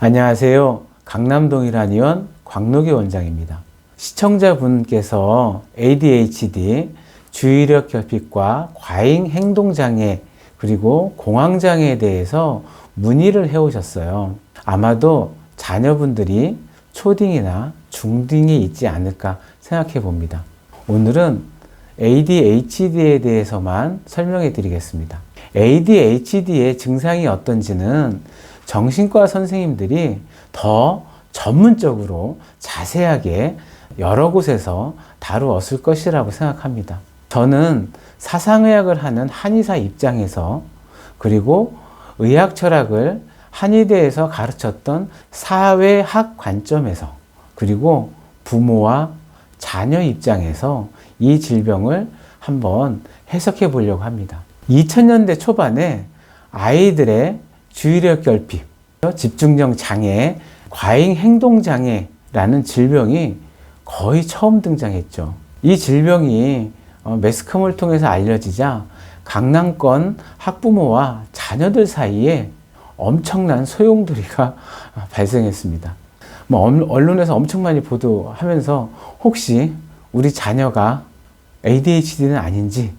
안녕하세요. 강남동일한의원 광록의 원장입니다. 시청자분께서 ADHD, 주의력 결핍과 과잉 행동장애, 그리고 공황장애에 대해서 문의를 해오셨어요. 아마도 자녀분들이 초딩이나 중딩이 있지 않을까 생각해 봅니다. 오늘은 ADHD에 대해서만 설명해 드리겠습니다. ADHD의 증상이 어떤지는 정신과 선생님들이 더 전문적으로 자세하게 여러 곳에서 다루었을 것이라고 생각합니다. 저는 사상의학을 하는 한의사 입장에서, 그리고 의학 철학을 한의대에서 가르쳤던 사회학 관점에서, 그리고 부모와 자녀 입장에서 이 질병을 한번 해석해 보려고 합니다. 2000년대 초반에 아이들의 주의력 결핍, 집중력 장애, 과잉 행동 장애라는 질병이 거의 처음 등장했죠. 이 질병이 매스컴을 통해서 알려지자 강남권 학부모와 자녀들 사이에 엄청난 소용돌이가 발생했습니다. 언론에서 엄청 많이 보도하면서 혹시 우리 자녀가 ADHD는 아닌지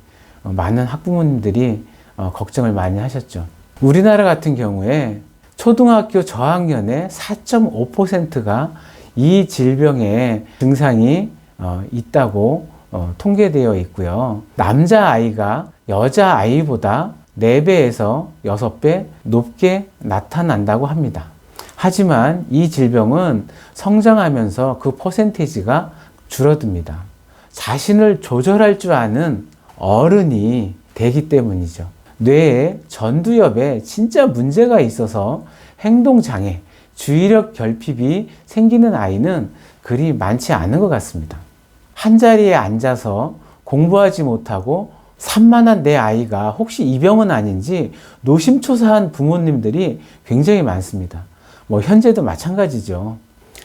많은 학부모님들이 걱정을 많이 하셨죠. 우리나라 같은 경우에 초등학교 저학년의 4.5%가 이 질병의 증상이 있다고 통계되어 있고요. 남자아이가 여자아이보다 4배에서 6배 높게 나타난다고 합니다. 하지만 이 질병은 성장하면서 그 퍼센테이지가 줄어듭니다. 자신을 조절할 줄 아는 어른이 되기 때문이죠. 뇌에 전두엽에 진짜 문제가 있어서 행동장애, 주의력 결핍이 생기는 아이는 그리 많지 않은 것 같습니다. 한자리에 앉아서 공부하지 못하고 산만한 내 아이가 혹시 이 병은 아닌지 노심초사한 부모님들이 굉장히 많습니다. 현재도 마찬가지죠.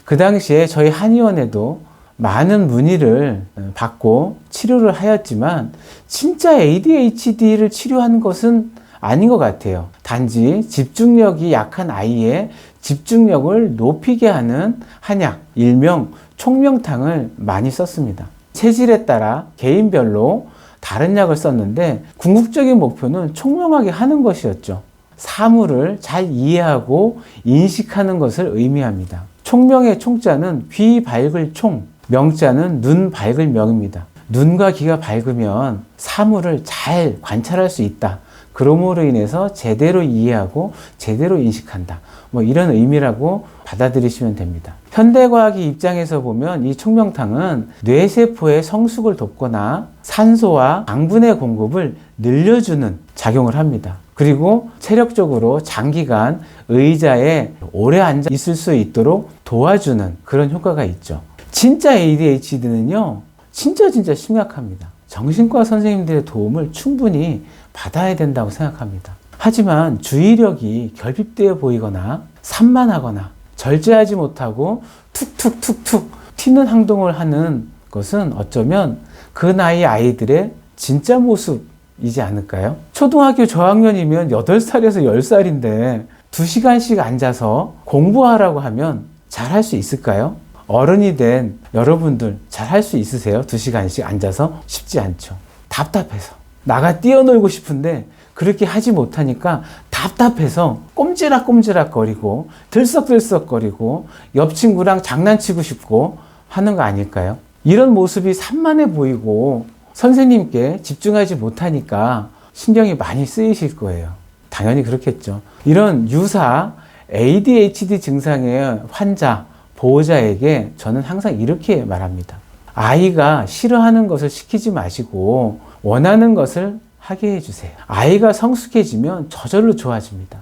그 당시에 저희 한의원에도 많은 문의를 받고 치료를 하였지만 진짜 ADHD를 치료하는 것은 아닌 것 같아요. 단지 집중력이 약한 아이의 집중력을 높이게 하는 한약, 일명 총명탕을 많이 썼습니다. 체질에 따라 개인별로 다른 약을 썼는데 궁극적인 목표는 총명하게 하는 것이었죠. 사물을 잘 이해하고 인식하는 것을 의미합니다. 총명의 총자는 귀 밝을 총, 명자는 눈 밝을 명입니다. 눈과 귀가 밝으면 사물을 잘 관찰할 수 있다. 그러므로 인해서 제대로 이해하고 제대로 인식한다. 이런 의미라고 받아들이시면 됩니다. 현대과학의 입장에서 보면 이 총명탕은 뇌세포의 성숙을 돕거나 산소와 당분의 공급을 늘려주는 작용을 합니다. 그리고 체력적으로 장기간 의자에 오래 앉아 있을 수 있도록 도와주는 그런 효과가 있죠. 진짜 ADHD는요, 진짜 심각합니다. 정신과 선생님들의 도움을 충분히 받아야 된다고 생각합니다. 하지만 주의력이 결핍되어 보이거나 산만하거나 절제하지 못하고 툭툭툭툭 튀는 행동을 하는 것은 어쩌면 그 나이 아이들의 진짜 모습이지 않을까요? 초등학교 저학년이면 8살에서 10살인데 2시간씩 앉아서 공부하라고 하면 잘 할 수 있을까요? 어른이 된 여러분들 잘 할 수 있으세요? 2시간씩 앉아서? 쉽지 않죠. 답답해서. 나가 뛰어놀고 싶은데 그렇게 하지 못하니까 답답해서 꼼지락꼼지락거리고 들썩들썩거리고 옆 친구랑 장난치고 싶고 하는 거 아닐까요? 이런 모습이 산만해 보이고 선생님께 집중하지 못하니까 신경이 많이 쓰이실 거예요. 당연히 그렇겠죠. 이런 유사 ADHD 증상의 환자, 보호자에게 저는 항상 이렇게 말합니다. 아이가 싫어하는 것을 시키지 마시고 원하는 것을 하게 해주세요. 아이가 성숙해지면 저절로 좋아집니다.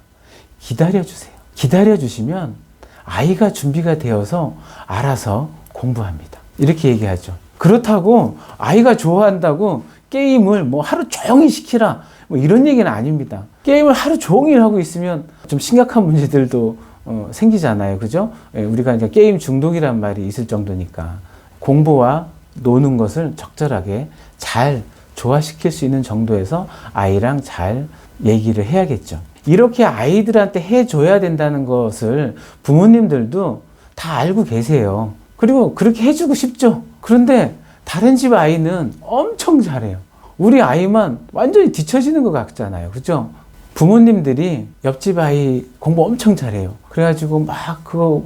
기다려주세요. 기다려주시면 아이가 준비가 되어서 알아서 공부합니다. 이렇게 얘기하죠. 그렇다고 아이가 좋아한다고 게임을 하루 종일 시키라 이런 얘기는 아닙니다. 게임을 하루 종일 하고 있으면 좀 심각한 문제들도 생기잖아요. 그죠? 우리가 이제 게임 중독이란 말이 있을 정도니까 공부와 노는 것을 적절하게 잘 조화시킬 수 있는 정도에서 아이랑 잘 얘기를 해야겠죠. 이렇게 아이들한테 해줘야 된다는 것을 부모님들도 다 알고 계세요. 그리고 그렇게 해주고 싶죠. 그런데 다른 집 아이는 엄청 잘해요. 우리 아이만 완전히 뒤처지는 것 같잖아요. 그죠? 부모님들이 옆집 아이 공부 엄청 잘해요. 그래가지고 막 그거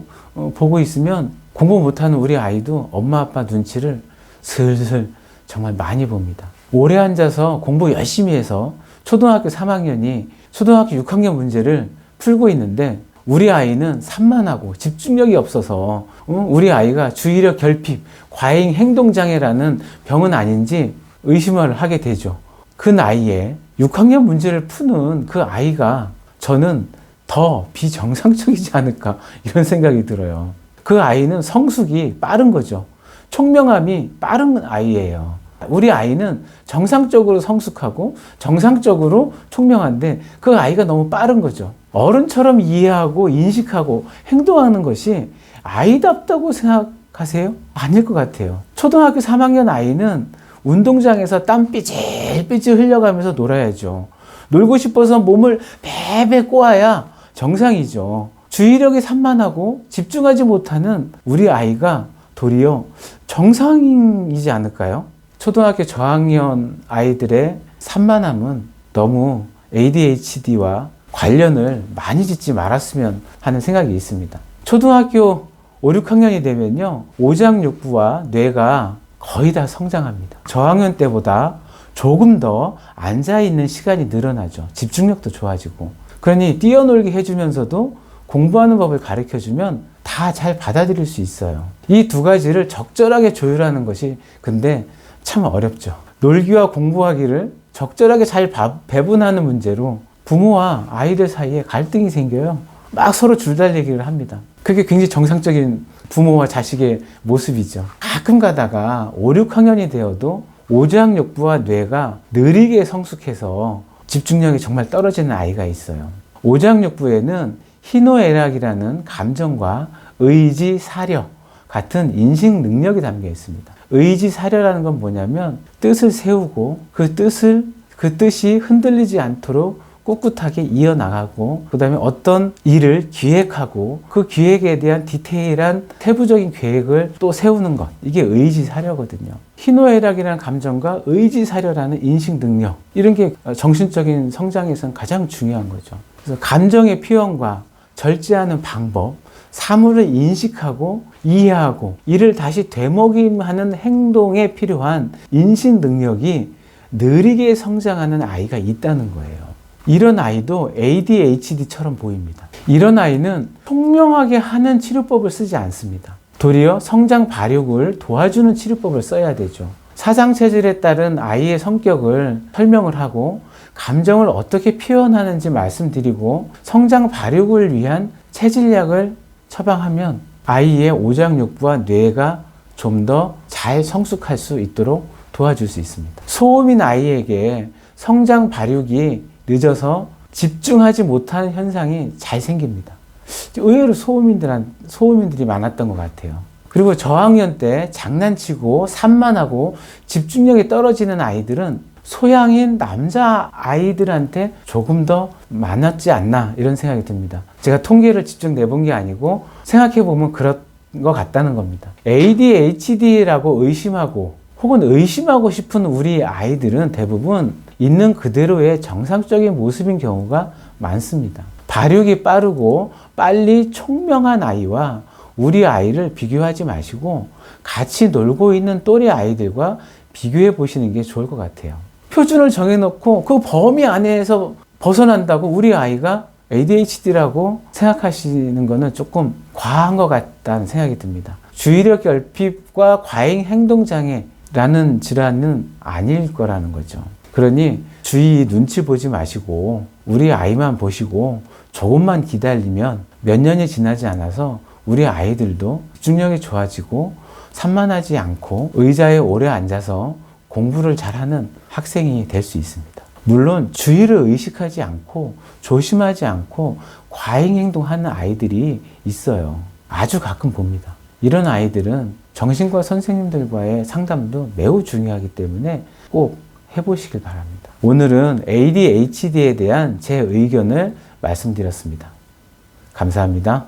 보고 있으면 공부 못하는 우리 아이도 엄마 아빠 눈치를 슬슬 정말 많이 봅니다. 오래 앉아서 공부 열심히 해서 초등학교 3학년이 초등학교 6학년 문제를 풀고 있는데 우리 아이는 산만하고 집중력이 없어서 우리 아이가 주의력 결핍, 과잉 행동장애라는 병은 아닌지 의심을 하게 되죠. 그 나이에 6학년 문제를 푸는 그 아이가 저는 더 비정상적이지 않을까 이런 생각이 들어요. 그 아이는 성숙이 빠른 거죠. 총명함이 빠른 아이예요. 우리 아이는 정상적으로 성숙하고 정상적으로 총명한데 그 아이가 너무 빠른 거죠. 어른처럼 이해하고 인식하고 행동하는 것이 아이답다고 생각하세요? 아닐 것 같아요. 초등학교 3학년 아이는 운동장에서 땀 삐질삐질 흘려가면서 놀아야죠. 놀고 싶어서 몸을 베베 꼬아야 정상이죠. 주의력이 산만하고 집중하지 못하는 우리 아이가 도리어 정상이지 않을까요? 초등학교 저학년 아이들의 산만함은 너무 ADHD와 관련을 많이 짓지 말았으면 하는 생각이 있습니다. 초등학교 5, 6학년이 되면요, 오장육부와 뇌가 거의 다 성장합니다. 저학년 때보다 조금 더 앉아있는 시간이 늘어나죠. 집중력도 좋아지고. 그러니 뛰어놀게 해주면서도 공부하는 법을 가르쳐주면 다 잘 받아들일 수 있어요. 이 두 가지를 적절하게 조율하는 것이 근데 참 어렵죠. 놀기와 공부하기를 적절하게 잘 배분하는 문제로 부모와 아이들 사이에 갈등이 생겨요. 막 서로 줄다리기를 합니다. 그게 굉장히 정상적인 부모와 자식의 모습이죠. 가끔 가다가 5, 6학년이 되어도 오장육부와 뇌가 느리게 성숙해서 집중력이 정말 떨어지는 아이가 있어요. 오장육부에는 희노애락이라는 감정과 의지, 사려 같은 인식 능력이 담겨 있습니다. 의지, 사려라는 건 뭐냐면 뜻을 세우고 그 뜻이 흔들리지 않도록 꿋꿋하게 이어나가고 그 다음에 어떤 일을 기획하고 그 기획에 대한 디테일한 세부적인 계획을 또 세우는 것, 이게 의지사려거든요. 희노애락이라는 감정과 의지사려라는 인식 능력, 이런 게 정신적인 성장에서는 가장 중요한 거죠. 그래서 감정의 표현과 절제하는 방법, 사물을 인식하고 이해하고 이를 다시 되먹임하는 행동에 필요한 인식 능력이 느리게 성장하는 아이가 있다는 거예요. 이런 아이도 ADHD처럼 보입니다. 이런 아이는 총명하게 하는 치료법을 쓰지 않습니다. 도리어 성장 발육을 도와주는 치료법을 써야 되죠. 사상체질에 따른 아이의 성격을 설명을 하고 감정을 어떻게 표현하는지 말씀드리고 성장 발육을 위한 체질약을 처방하면 아이의 오장육부와 뇌가 좀 더 잘 성숙할 수 있도록 도와줄 수 있습니다. 소음인 아이에게 성장 발육이 늦어서 집중하지 못하는 현상이 잘 생깁니다. 의외로 소음인들이 많았던 것 같아요. 그리고 저학년 때 장난치고 산만하고 집중력이 떨어지는 아이들은 소양인 남자 아이들한테 조금 더 많았지 않나 이런 생각이 듭니다. 제가 통계를 직접 내본 게 아니고 생각해보면 그런 것 같다는 겁니다. ADHD라고 의심하고 혹은 의심하고 싶은 우리 아이들은 대부분 있는 그대로의 정상적인 모습인 경우가 많습니다. 발육이 빠르고 빨리 총명한 아이와 우리 아이를 비교하지 마시고 같이 놀고 있는 또래 아이들과 비교해 보시는 게 좋을 것 같아요. 표준을 정해놓고 그 범위 안에서 벗어난다고 우리 아이가 ADHD라고 생각하시는 거는 조금 과한 것 같다는 생각이 듭니다. 주의력 결핍과 과잉 행동장애라는 질환은 아닐 거라는 거죠. 그러니 주위 눈치 보지 마시고 우리 아이만 보시고 조금만 기다리면 몇 년이 지나지 않아서 우리 아이들도 집중력이 좋아지고 산만하지 않고 의자에 오래 앉아서 공부를 잘하는 학생이 될 수 있습니다. 물론 주의를 의식하지 않고 조심하지 않고 과잉 행동하는 아이들이 있어요. 아주 가끔 봅니다. 이런 아이들은 정신과 선생님들과의 상담도 매우 중요하기 때문에 꼭 해보시길 바랍니다. 오늘은 ADHD에 대한 제 의견을 말씀드렸습니다. 감사합니다.